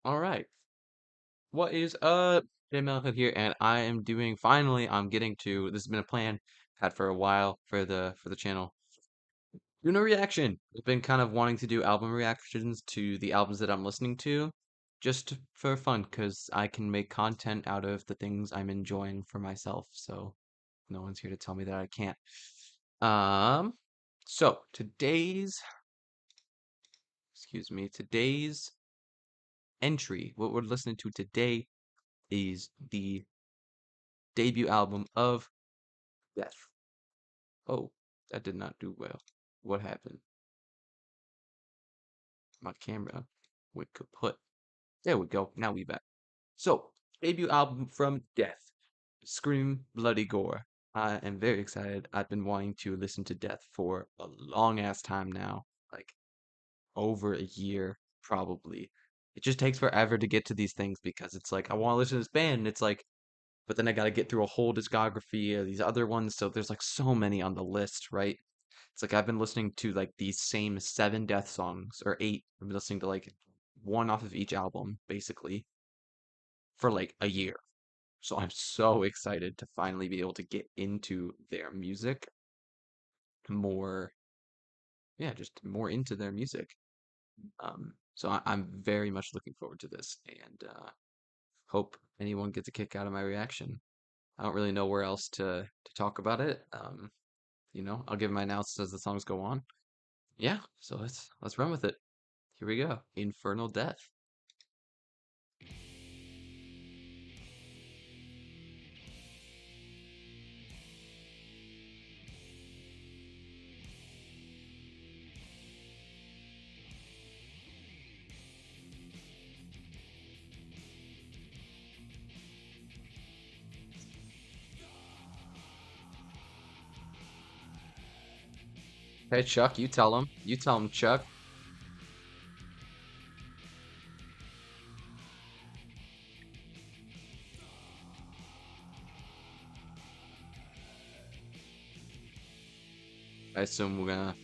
All right. What is up? Jay Malcolm here, and I am doing finally. I'm getting to. This has been a plan had for a while for the channel. Doing a reaction. I've been kind of wanting to do album reactions to the albums that I'm listening to, just for fun, because I can make content out of the things I'm enjoying for myself. So no one's here to tell me that I can't. Um. So today's entry. What we're listening to today is the debut album of Death. Oh, that did not do well. What happened? My camera went kaput. There we go. Now we back. So, debut album from Death. Scream Bloody Gore. I am very excited. I've been wanting to listen to Death for a long ass time now. Like over a year, probably. It just takes forever to get to these things because it's like I want to listen to this band and it's like but then I got to get through a whole discography of these other ones. So there's like so many on the list, right? It's like I've been listening to like these same seven Death songs or eight. I've been listening to like one off of each album basically for like a year. So I'm so excited to finally be able to get into their music more, yeah, just more into their music. So I'm very much looking forward to this and hope anyone gets a kick out of my reaction. I don't really know where else to talk about it. I'll give my analysis as the songs go on. Yeah, so let's run with it. Here we go. Infernal Death. Hey Chuck, you tell him. You tell him, Chuck. I assume we're gonna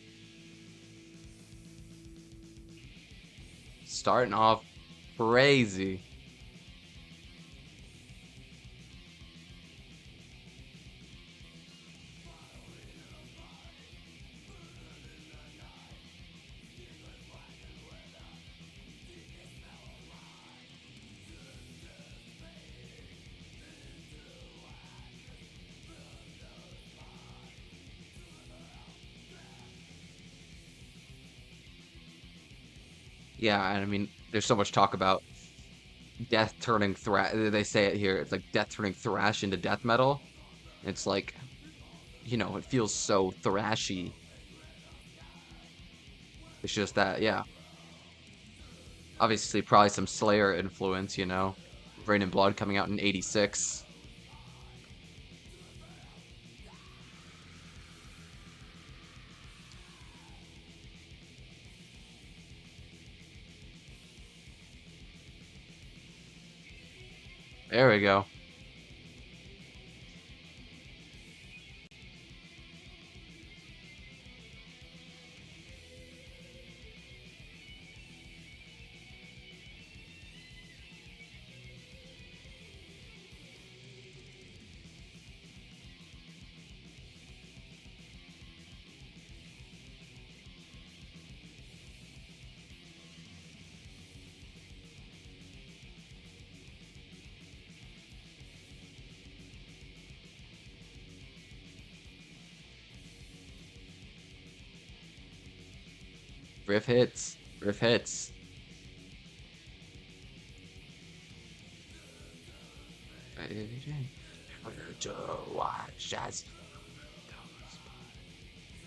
starting off crazy. Yeah, and I mean, there's so much talk about death turning thrash. They say it here. It's like death turning thrash into death metal. It's like, it feels so thrashy. It's just that, yeah. Obviously, probably some Slayer influence, Rain and Blood coming out in '86. There we go. Riff hits. Riff hits. To watch as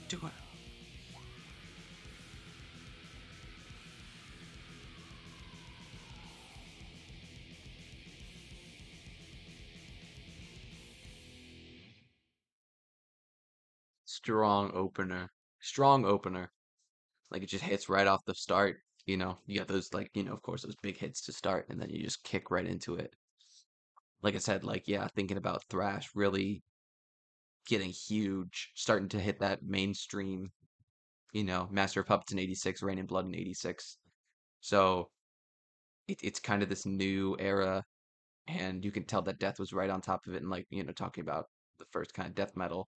do it. Strong opener. Strong opener. Like it just hits right off the start. You got those like, of course those big hits to start and then you just kick right into it. Like I said, like yeah, thinking about thrash really getting huge, starting to hit that mainstream, Master of Puppets in '86, Rain and Blood in '86. So it's kind of this new era, and you can tell that Death was right on top of it, and like, talking about the first kind of death metal.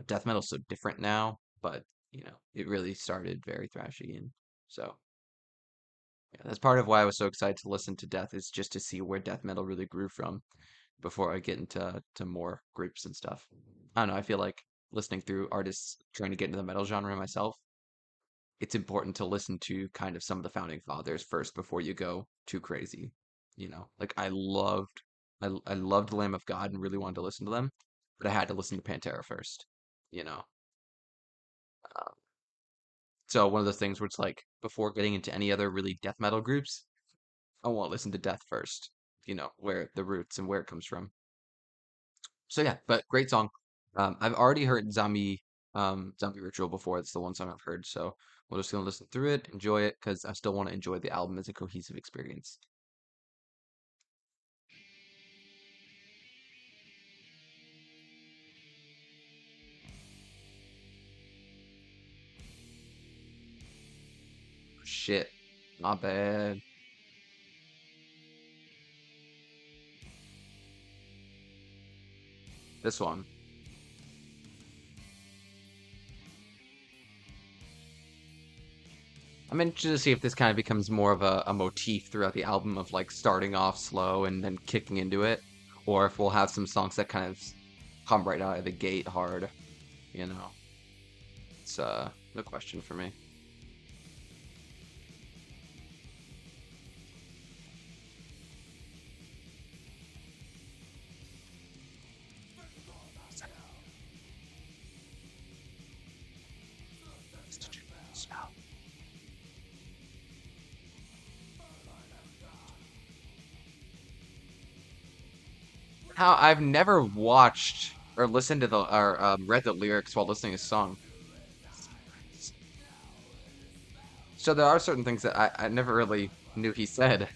Death metal's so different now, but it really started very thrashy, and so yeah, that's part of why I was so excited to listen to Death, is just to see where death metal really grew from before I get into more groups and stuff. I don't know, I feel like listening through artists trying to get into the metal genre myself, it's important to listen to kind of some of the founding fathers first before you go too crazy. Like I loved Lamb of God and really wanted to listen to them, but I had to listen to Pantera first. You know, um, so one of those things where it's like before getting into any other really death metal groups, I want to listen to Death first. Where the roots and where it comes from. So yeah, but great song. I've already heard Zombie Ritual before. It's the one song I've heard, so we're just gonna listen through it, enjoy it, because I still want to enjoy the album as a cohesive experience. Shit, not bad. This one. I'm interested to see if this kind of becomes more of a motif throughout the album of like starting off slow and then kicking into it, or if we'll have some songs that kind of come right out of the gate hard. You know, it's the question for me. Smell. How I've never watched or listened to the or read the lyrics while listening to a song. So there are certain things that I never really knew he said.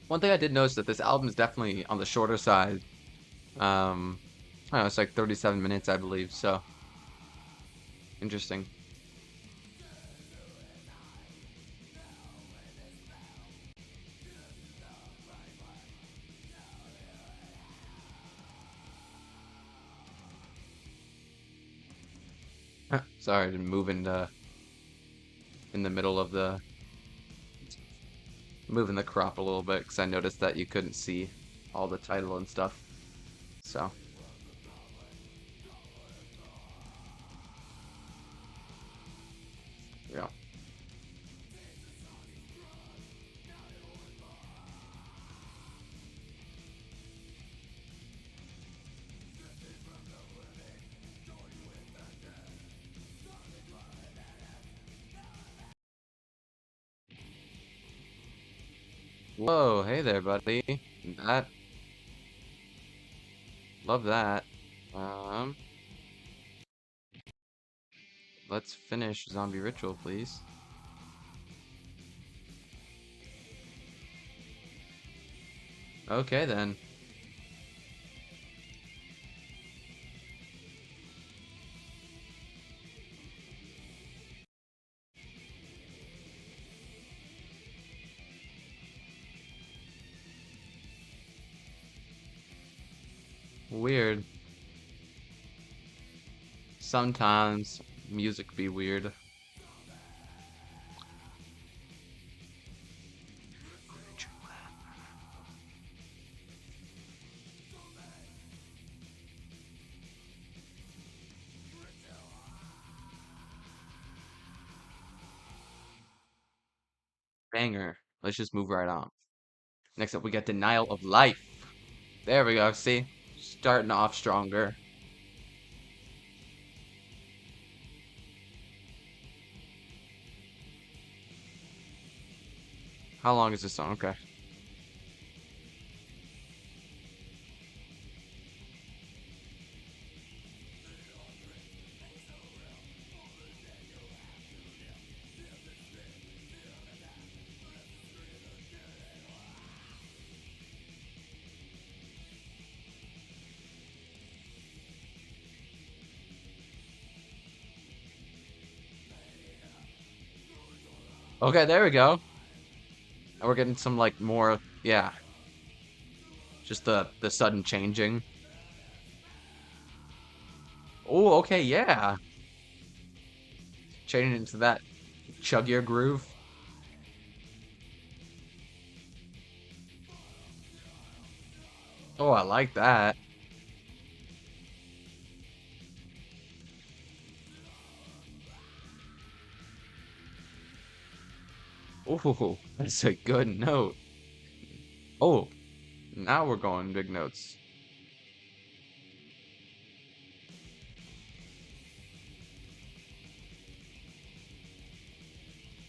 One thing I did notice that this album is definitely on the shorter side. Um, I don't know, it's like 37 minutes, I believe. So interesting. Sorry, to move in the middle of the moving the crop a little bit because I noticed that you couldn't see all the title and stuff. So yeah. Whoa, hey there, buddy. That love that. Um, let's finish Zombie Ritual, please. Okay then. Weird. Sometimes music be weird. Banger. Let's just move right on. Next up, we got Denial of Life. There we go. See? Starting off stronger. How long is this song? Okay. Okay, there we go. And we're getting some like more, yeah. Just the sudden changing. Oh, okay, yeah. Changing into that chuggier groove. Oh, I like that. Oh, that's a good note. Oh, now we're going big notes.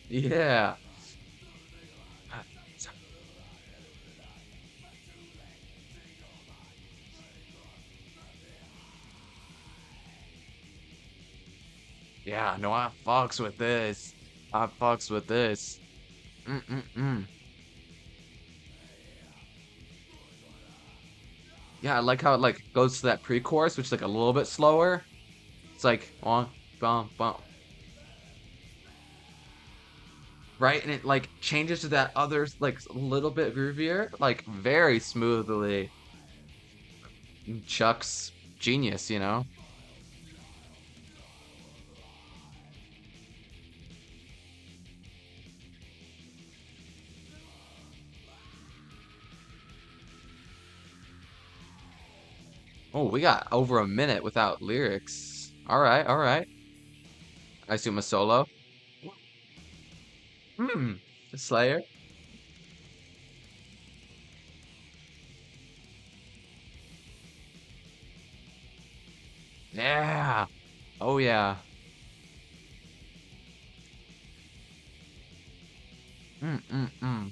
Yeah. Yeah, no, I fucks with this. I fucks with this. Mm-mm-mm. Yeah, I like how it like goes to that pre-chorus, which is like a little bit slower. It's like bum bum, right? And it like changes to that other like little bit groovier, like very smoothly. Chuck's genius, you know? Oh, we got over a minute without lyrics. All right, all right. I assume a solo. Hmm, Slayer. Yeah. Oh yeah. Mm.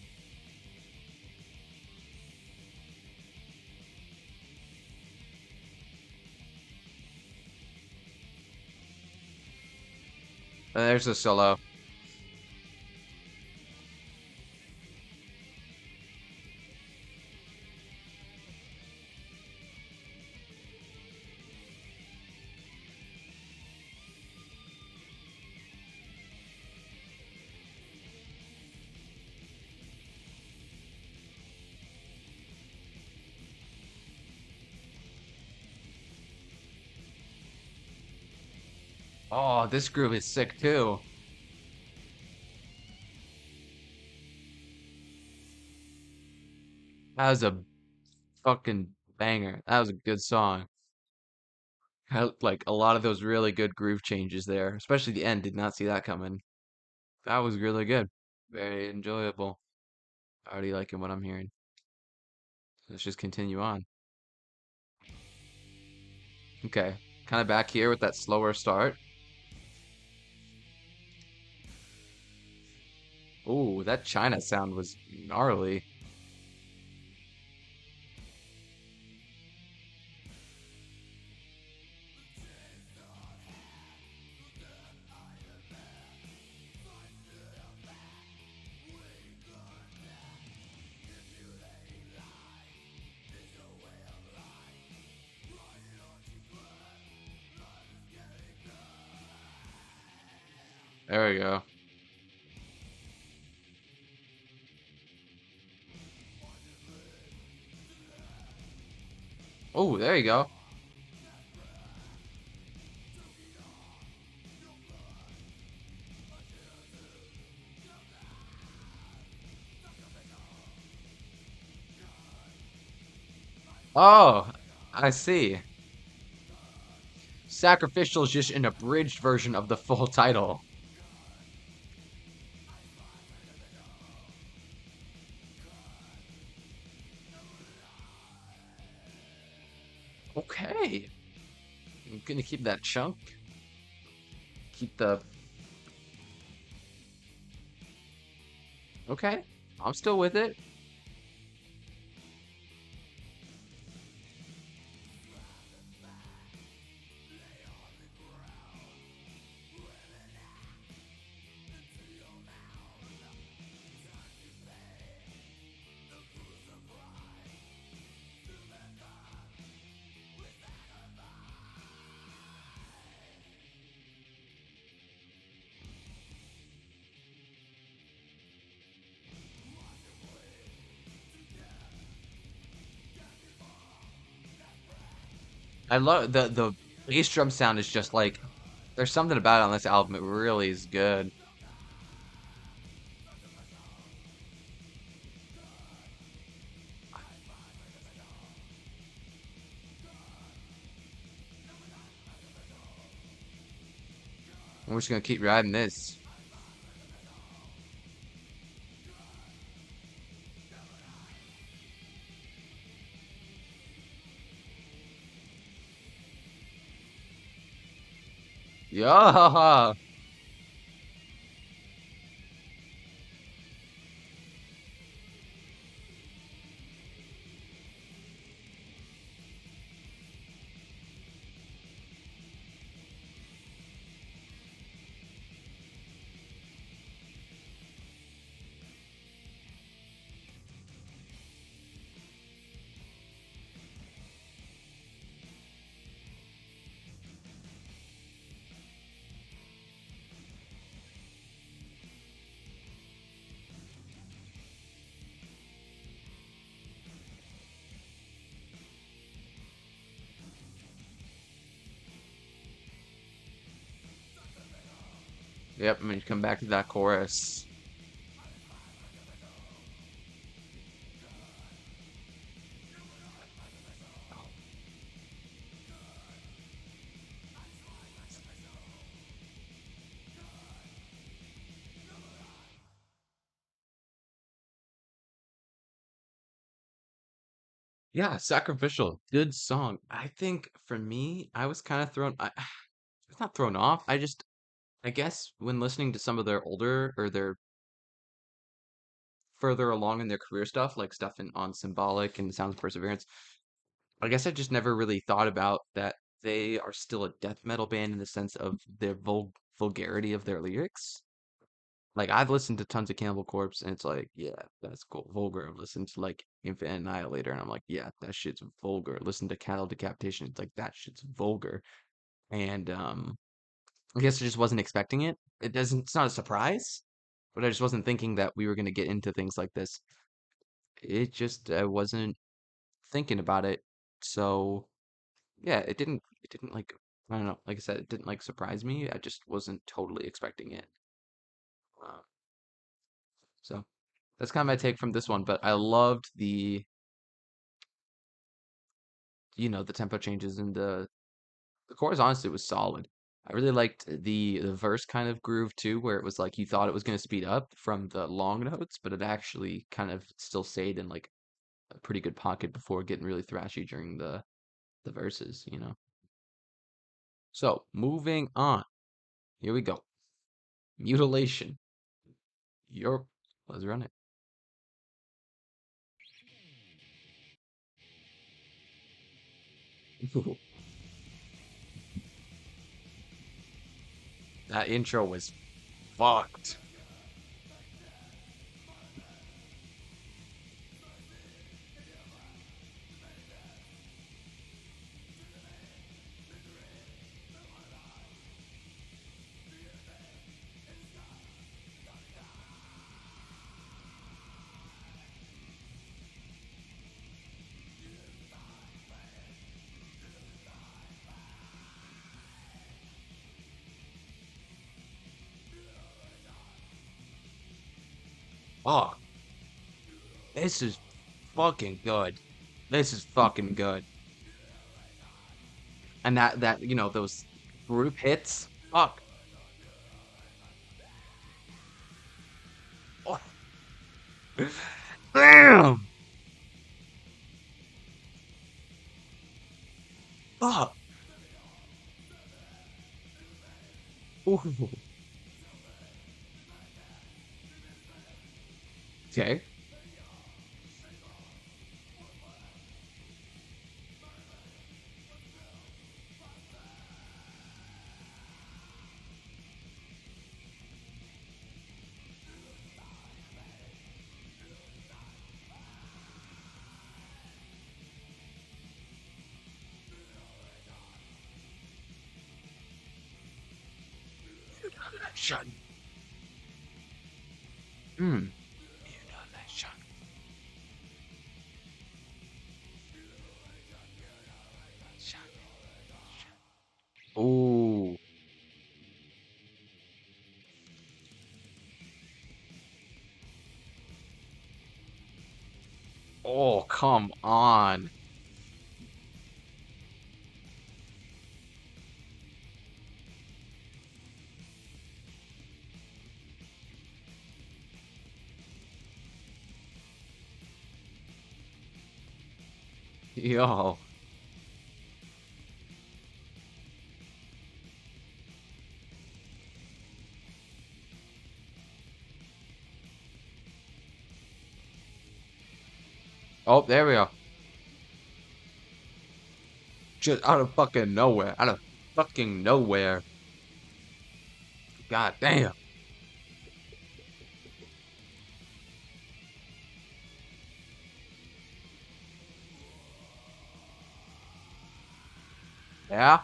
There's a solo. Oh, this groove is sick too. That was a fucking banger. That was a good song. Had, like a lot of those really good groove changes there, especially the end. Did not see that coming. That was really good. Very enjoyable. Already liking what I'm hearing. Let's just continue on. Okay, kind of back here with that slower start. Ooh, that China sound was gnarly. There we go. Oh, there you go. Oh, I see. Sacrificial is just an abridged version of the full title. Okay. I'm gonna keep that chunk. Keep the... Okay. I'm still with it. I love the bass drum sound is just like there's something about it on this album. It really is good. We're just gonna keep riding this. Yeah. Yep, I'm gonna come back to that chorus. Yeah, Sacrificial, good song. I think for me, I was kind of it's not thrown off. I guess when listening to some of their older or their further along in their career stuff, like stuff on Symbolic and Sounds of Perseverance, I guess I just never really thought about that they are still a death metal band in the sense of their vulgarity of their lyrics. Like I've listened to tons of Cannibal Corpse and it's like, yeah, that's cool. Vulgar. I've listened to like Infant Annihilator and I'm like, yeah, that shit's vulgar. Listen to Cattle Decapitation, it's like that shit's vulgar. And I guess I just wasn't expecting it. It's not a surprise, but I just wasn't thinking that we were gonna get into things like this. It just I wasn't thinking about it. So yeah, it didn't like I don't know, like I said, it didn't like surprise me. I just wasn't totally expecting it. Uh, so that's kind of my take from this one, but I loved the tempo changes and the chorus honestly was solid. I really liked the verse kind of groove too, where it was like you thought it was going to speed up from the long notes, but it actually kind of still stayed in like a pretty good pocket before getting really thrashy during the verses. So, moving on. Here we go. Mutilation. Your let's run it. That intro was fucked. Oh, this is fucking good. This is fucking good. And that you know, those group hits. Fuck. Oh. Damn. Fuck. Ooh. Okay. Shut. Hmm. Mutilation. Ooh. Oh, come on. Yo. Oh, there we go. Just out of fucking nowhere. Out of fucking nowhere. God damn. Yeah?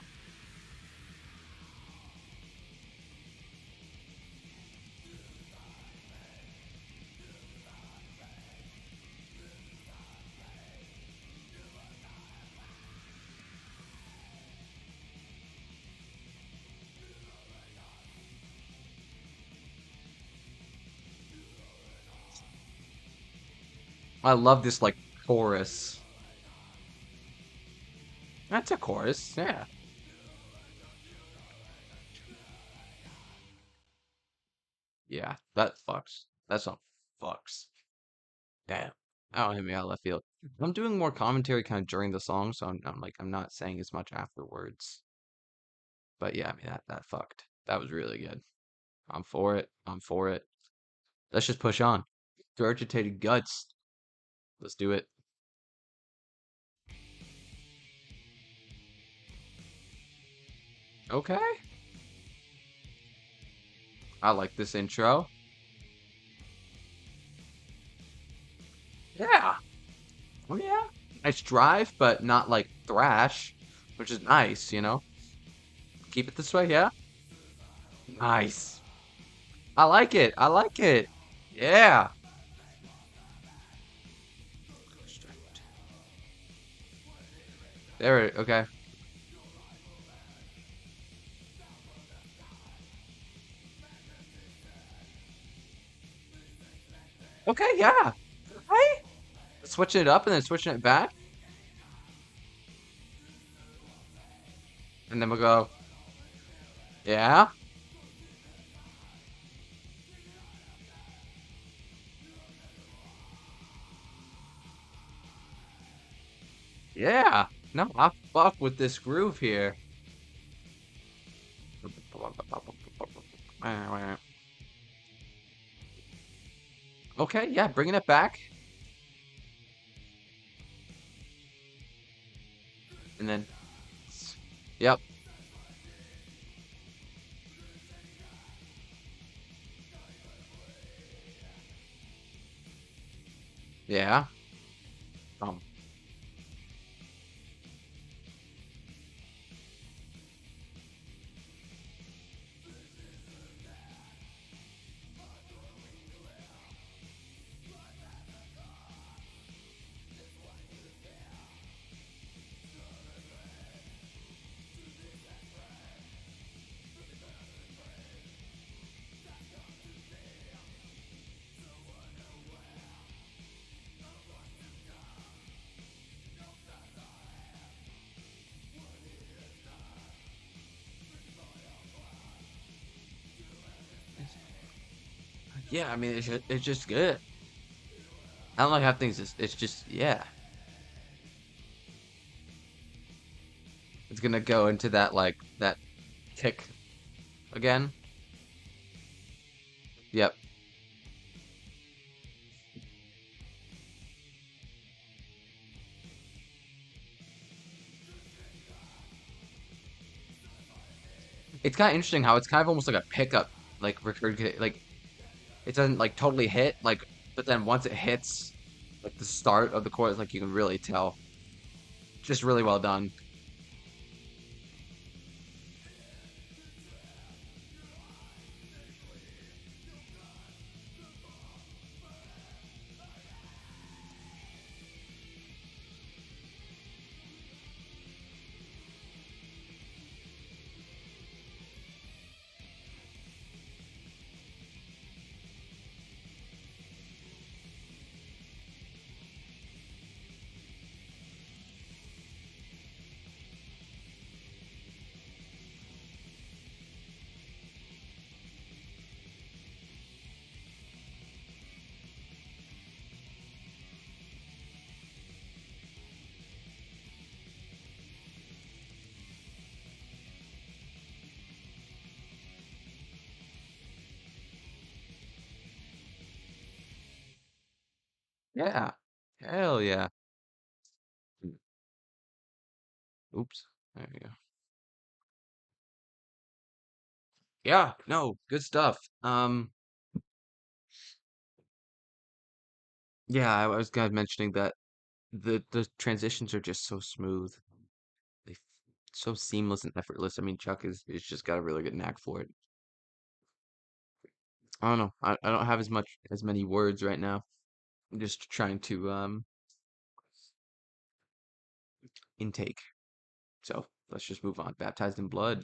I love this, like, chorus. That's a chorus, yeah. Yeah, that fucks. That song fucks. Damn. That don't hit me out of left field. I'm doing more commentary kind of during the song, so I'm not saying as much afterwards. But yeah, I mean that fucked. That was really good. I'm for it. I'm for it. Let's just push on. Regurgitated Guts. Let's do it. Okay. I like this intro. Yeah. Oh yeah. Nice drive, but not like thrash, which is nice, you know? Keep it this way, yeah? Nice. I like it. I like it. Yeah. There it, okay. Okay, yeah. Right? Switching it up and then switching it back. And then we'll go, yeah. Yeah. No, I fuck with this groove here. Okay, yeah, bringing it back. And then, yep. Yeah. Um, yeah, I mean, it's just good. I don't like how things is. It's just yeah. It's gonna go into that like that tick again. Yep. It's kind of interesting how it's kind of almost like a pickup, like recurrent, like it doesn't like totally hit, like, but then once it hits, like the start of the chorus, like you can really tell. Just really well done. Yeah. Hell yeah. Oops. There you go. Yeah, no, good stuff. Yeah, I was kind of mentioning that the transitions are just so smooth. They so seamless and effortless. I mean, Chuck is just got a really good knack for it. I don't know. I don't have as many words right now. I'm just trying to intake. So let's just move on. Baptized in blood.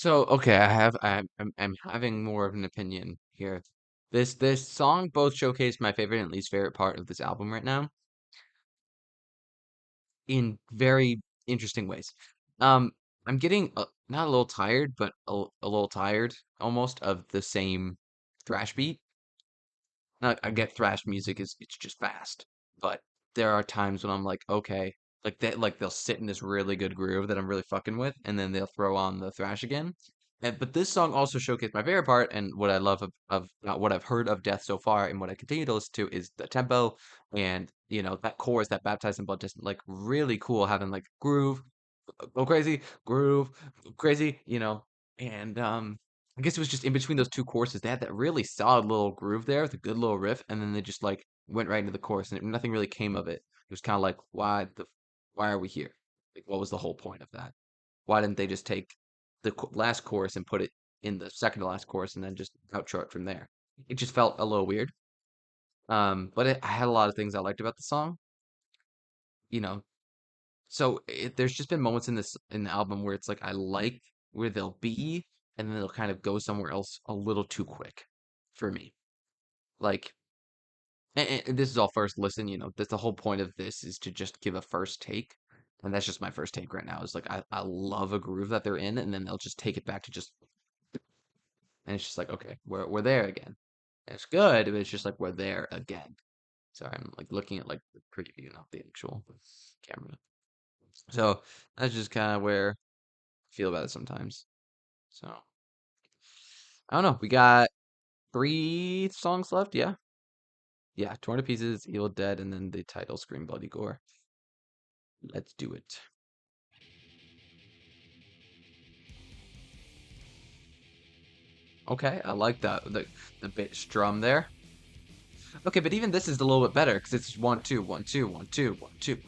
So okay, I'm having more of an opinion here. This song both showcased my favorite and least favorite part of this album right now in very interesting ways. Um, I'm getting not a little tired, but a little tired almost of the same thrash beat. I get thrash music is it's just fast, but there are times when I'm like, okay, like that, like they'll sit in this really good groove that I'm really fucking with, and then they'll throw on the thrash again. And but this song also showcased my favorite part, and what I love of what I've heard of Death so far, and what I continue to listen to is the tempo, and that chorus, that baptized in blood, just like really cool, having like groove, go crazy, groove, go crazy, and I guess it was just in between those two courses. They had that really solid little groove there with a good little riff, and then they just like went right into the chorus, and nothing really came of it. It was kind of like, why are we here? Like, what was the whole point of that? Why didn't they just take the last chorus and put it in the second to last chorus, and then just outro it from there? It just felt a little weird. But I had a lot of things I liked about the song. You know, so there's just been moments in the album where it's like I like where they'll be, and then they'll kind of go somewhere else a little too quick for me. Like, and this is all first listen. That's the whole point of this is to just give a first take, and that's just my first take right now. Is like I love a groove that they're in, and then they'll just take it back to just, and it's just like okay, we're there again. And it's good, but it's just like we're there again. Sorry, I'm like looking at like the preview, not the actual camera. So that's just kind of where I feel about it sometimes. So I don't know. We got three songs left. Yeah. Yeah. Torn to Pieces, Evil Dead, and then the title Scream Bloody Gore. Let's do it. Okay. I like that. The bass drum there. Okay, but even this is a little bit better because it's 1 2 1 2 1 2 1 2.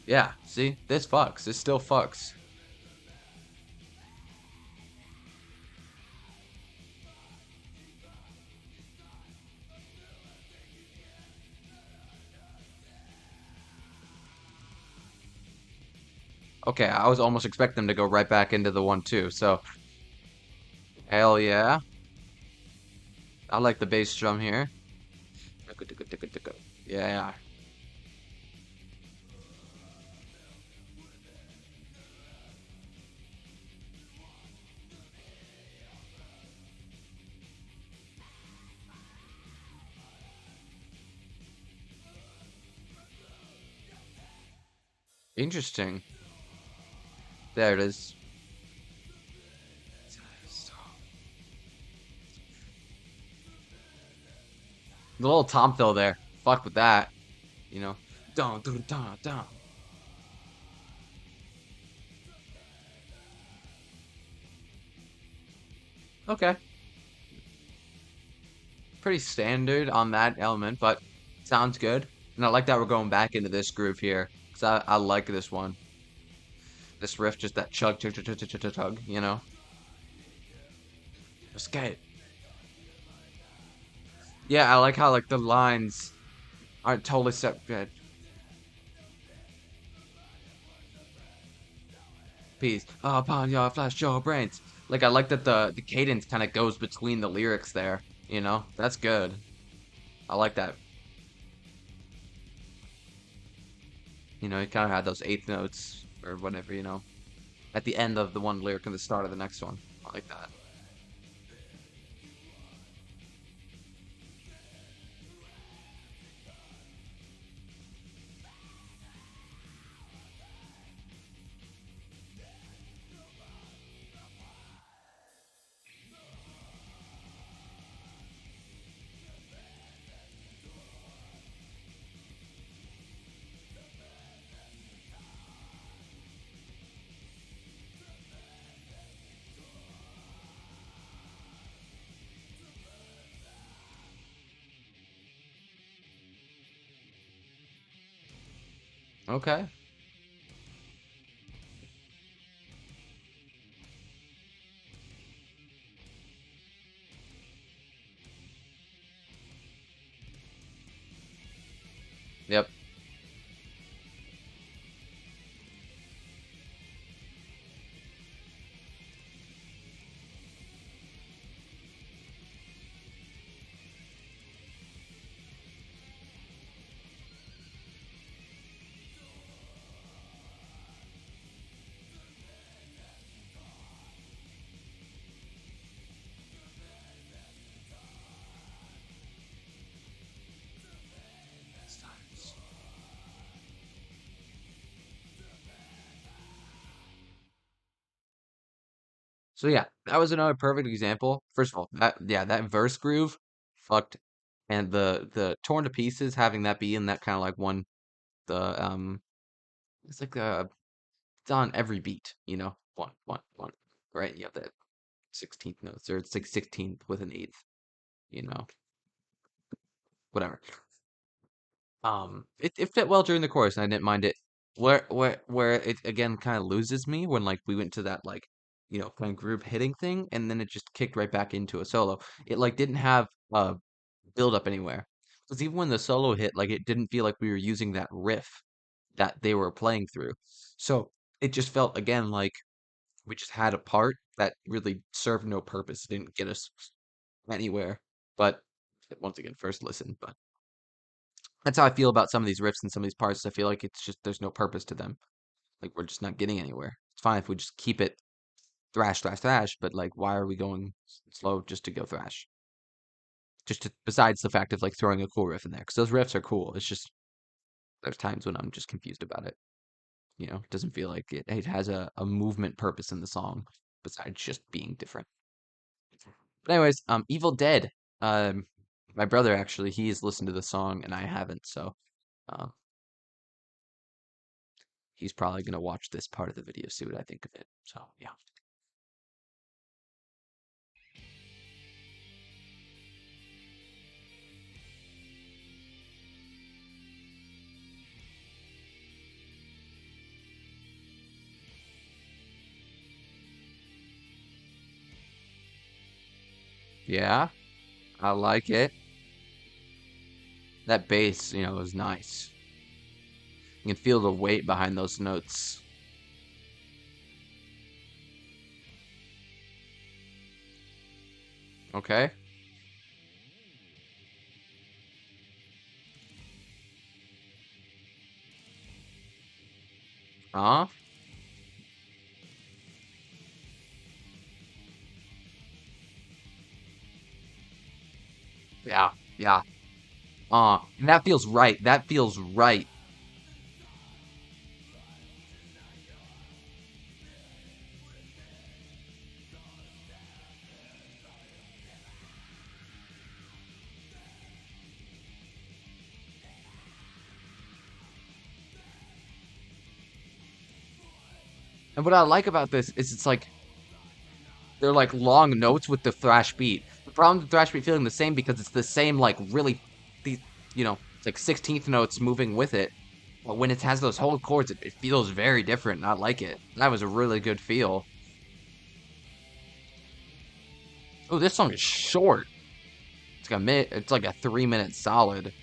Yeah. See? This fucks. This still fucks. Okay, I was almost expecting them to go right back into the 1 2. So hell yeah. I like the bass drum here. Yeah. Interesting. There it is. The little tom fill there. Fuck with that. You know. Dun, dun, dun, dun. Okay. Pretty standard on that element, but sounds good. And I like that we're going back into this groove here. Because I like this one. This riff, just that chug, chug, chug, chug, chug, chug, chug, you know? Escape. Yeah, I like how like the lines aren't totally separate. Peace upon your flesh, your brains. Like I like that the cadence kind of goes between the lyrics there. That's good. I like that. You kind of had those eighth notes or whatever, at the end of the one lyric and the start of the next one. I like that. Okay. Yep. So yeah, that was another perfect example. First of all, that verse groove, fucked, and the torn to pieces, having that be in that kind of like one the it's like it's on every beat, one one one, right? You have that 16th notes, or it's like 16th with an eighth, you know, whatever. It fit well during the chorus, and I didn't mind it. Where it again kind of loses me when like we went to that like kind of group hitting thing, and then it just kicked right back into a solo. It like didn't have build up anywhere, because even when the solo hit, like it didn't feel like we were using that riff that they were playing through. So it just felt again like we just had a part that really served no purpose, didn't get us anywhere. But once again, first listen, but. That's how I feel about some of these riffs and some of these parts. I feel like it's just there's no purpose to them. Like we're just not getting anywhere. It's fine if we just keep it thrash, thrash, thrash, but like why are we going slow just to go thrash? Just to, besides the fact of like throwing a cool riff in there, because those riffs are cool. It's just there's times when I'm just confused about it. It doesn't feel like it has a movement purpose in the song besides just being different. But anyways, Evil Dead. Um, my brother actually he's listened to the song and I haven't, so uh, he's probably gonna watch this part of the video, see what I think of it. So yeah. Yeah, I like it. That bass, is nice. You can feel the weight behind those notes. Okay. Huh? Yeah, yeah. And that feels right. That feels right. And what I like about this is it's like they're like long notes with the thrash beat. The problem with the thrash beat feeling the same because it's the same like really the it's like 16th notes moving with it. But when it has those whole chords, it feels very different. And I like it. That was a really good feel. Oh, this song is short. It's like a minute. It's like a 3 minute solid.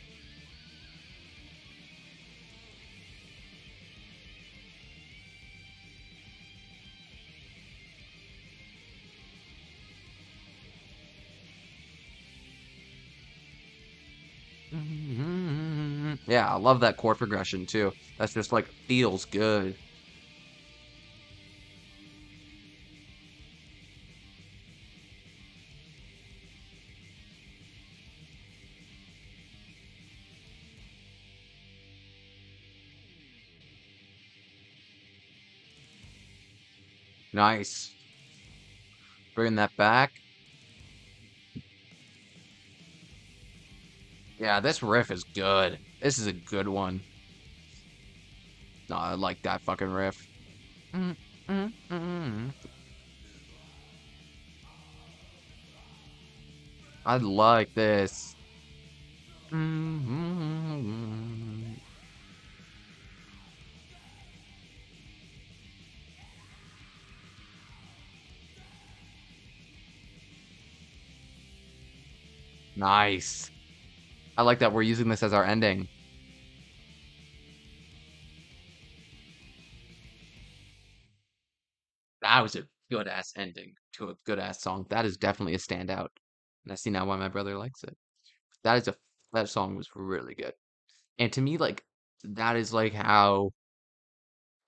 Yeah, I love that chord progression too. That's just like feels good. Nice. Bringing that back. Yeah, this riff is good. This is a good one. No, I like that fucking riff. Mm, mm, mm. I like this. Mm. Nice. I like that we're using this as our ending. That was a good ass ending to a good ass song. That is definitely a standout. And I see now why my brother likes it. That is a that song was really good. And to me, like that is like how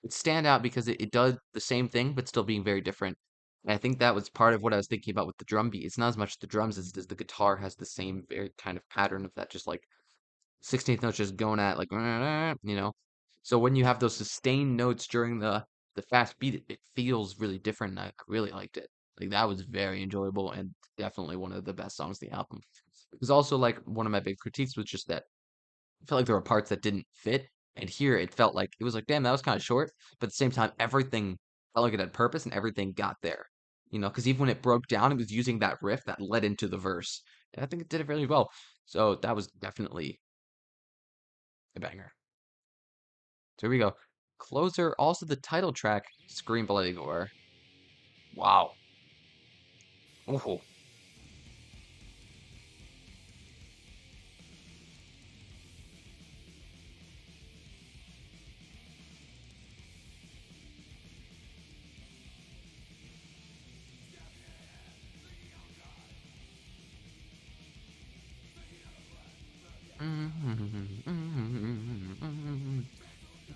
it stand out because it does the same thing but still being very different. And I think that was part of what I was thinking about with the drum beat. It's not as much the drums as it is the guitar has the same very kind of pattern of that just like 16th notes just going at like So when you have those sustained notes during the fast beat, it feels really different. And I really liked it. Like that was very enjoyable and definitely one of the best songs on the album. It was also like one of my big critiques was just that I felt like there were parts that didn't fit, and here it felt like it was like, damn, that was kind of short, but at the same time, everything felt like it had purpose and everything got there. Because even when it broke down, it was using that riff that led into the verse. And I think it did it really well. So that was definitely a banger. So here we go. Closer, also the title track, Scream Bloody Gore. Wow. Oh.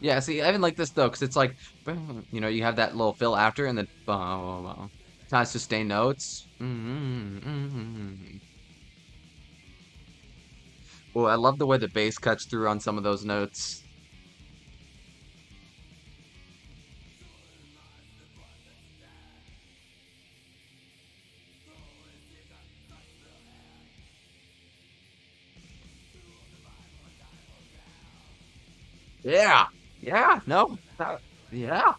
Yeah, see, I even like this though, because it's like, you have that little fill after, and then kind of sustain notes. Well, I love the way the bass cuts through on some of those notes. Yeah, yeah, no, yeah,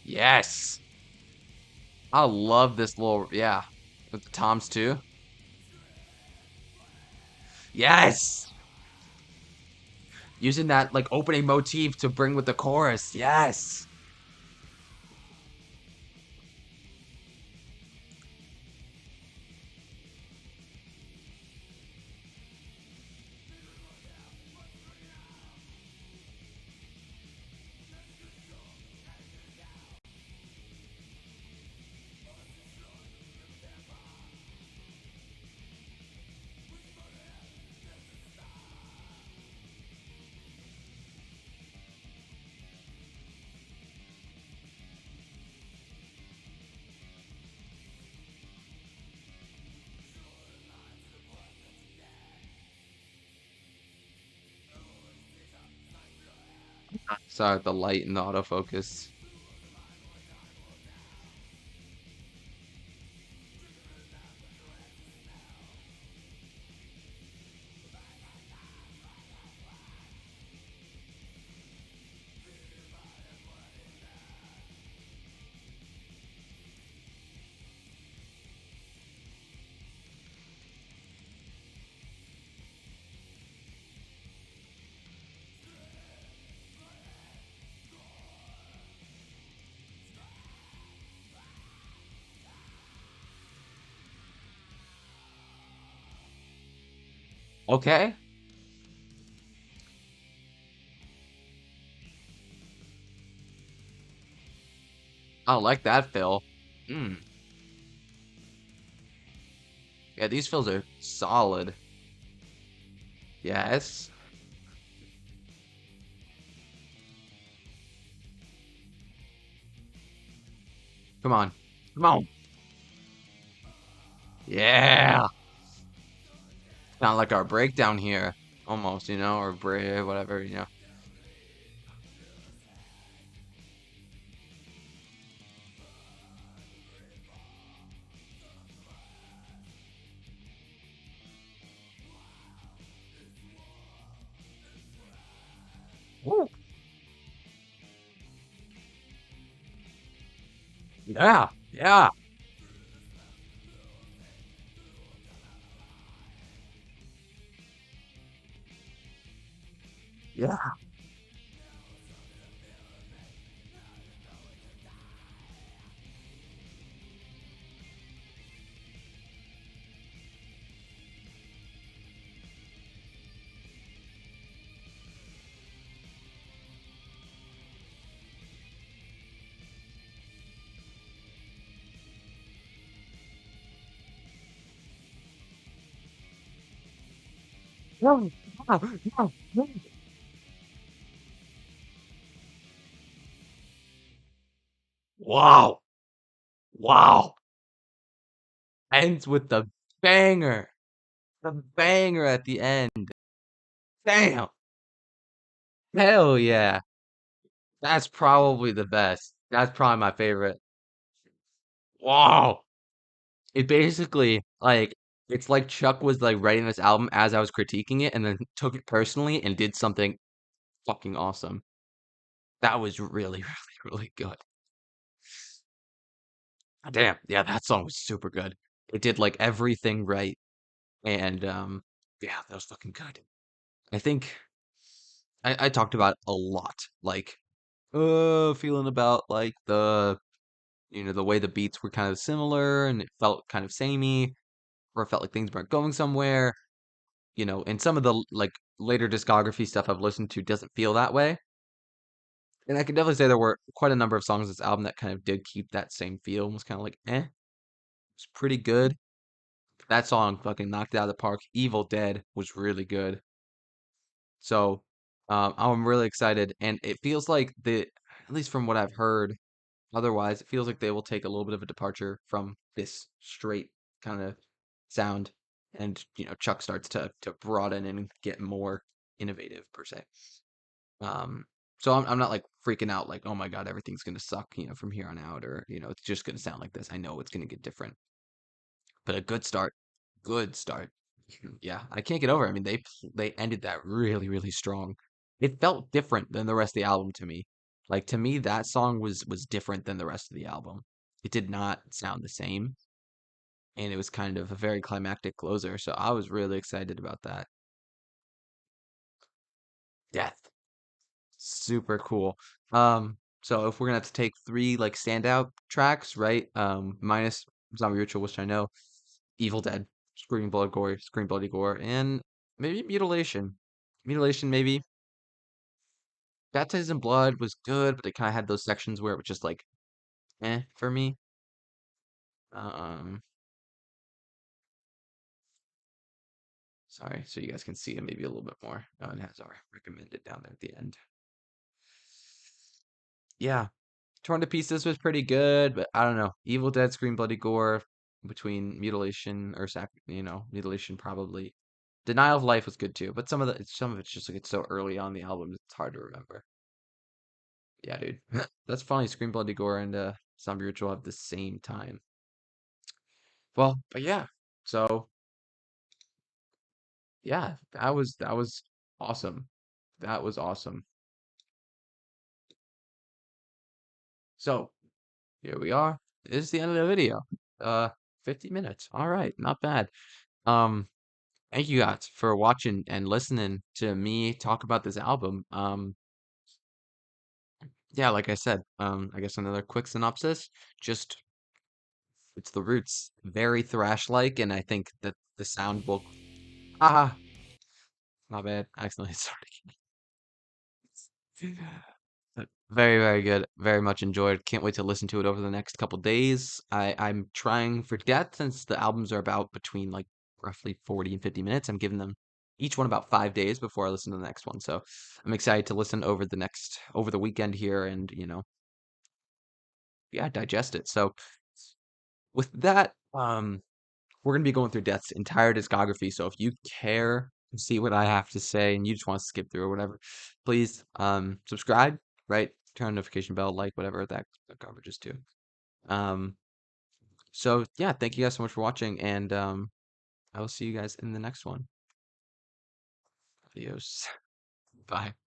yes. I love this little, yeah, with the toms too. Yes, using that like opening motif to bring with the chorus. Yes. Sorry, the light and the autofocus. Okay, I like that fill. Mm. Yeah, these fills are solid. Yes. Come on. Come on. Yeah. Kind of like our breakdown here, almost, or break, whatever. Woo. Yeah. Yeah. Yeah. No, no, no, no. Wow. Wow. ends with banger, the banger at the end. Damn, hell yeah. That's probably the best. That's probably my favorite. Wow. It basically, like, it's like Chuck was, like, writing this album as I was critiquing it and then took it personally and did something fucking awesome. That was really, really, really good. Damn, yeah, that song was super good. It did, like, everything right, and, yeah, that was fucking good. I think I talked about it a lot, like, feeling about, like, the way the beats were kind of similar and it felt kind of samey, or it felt like things weren't going somewhere, and some of the, like, later discography stuff I've listened to doesn't feel that way. And I can definitely say there were quite a number of songs on this album that kind of did keep that same feel, and was kinda like, "Eh, it's pretty good." That song fucking knocked it out of the park. Evil Dead was really good. So, I'm really excited, and it feels like at least from what I've heard, otherwise, it feels like they will take a little bit of a departure from this straight kind of sound, and Chuck starts to broaden and get more innovative per se. Um, so I'm not like freaking out like, oh my God, everything's gonna suck, from here on out, or it's just gonna sound like this. I know it's gonna get different, but a good start, good start. Yeah, I can't get over it. I mean, they ended that really, really strong. It felt different than the rest of the album to me. Like to me, that song was different than the rest of the album. It did not sound the same, and it was kind of a very climactic closer. So I was really excited about that. Death, super cool. So if we're gonna have to take three like standout tracks, right? Minus Zombie Ritual, which I know, Evil Dead, Scream Blood Gore, Scream Bloody Gore, and maybe Mutilation. Mutilation, maybe. Baptized in Blood was good, but it kind of had those sections where it was just like, for me. Um, sorry, so you guys can see it maybe a little bit more. Oh, it has our recommended down there at the end. Yeah, Torn to Pieces was pretty good, but I don't know. Evil Dead, Scream Bloody Gore, between Mutilation or Mutilation probably. Denial of Life was good too, but some of it's just like it's so early on the album, it's hard to remember. Yeah, dude. That's funny. Scream Bloody Gore and Zombie Ritual have the same time. Well, but yeah. So yeah, that was awesome. That was awesome. So here we are. This is the end of the video. Uh, 50 minutes. All right, not bad. Um, thank you guys for watching and listening to me talk about this album. Yeah, like I said, I guess another quick synopsis. Just it's the roots, very thrash-like, and I think that the sound will. Ah, my bad. I accidentally started. Very, very good. Very much enjoyed. Can't wait to listen to it over the next couple days. I'm trying for Death since the albums are about between like roughly 40 and 50 minutes. I'm giving them each one about 5 days before I listen to the next one. So I'm excited to listen over the weekend here and yeah, digest it. So with that, we're gonna be going through Death's entire discography. So if you care to see what I have to say and you just want to skip through or whatever, please subscribe, right? Turn on notification bell, like whatever that garbage is too. Um, so yeah, thank you guys so much for watching, and I will see you guys in the next one. Adios. Bye.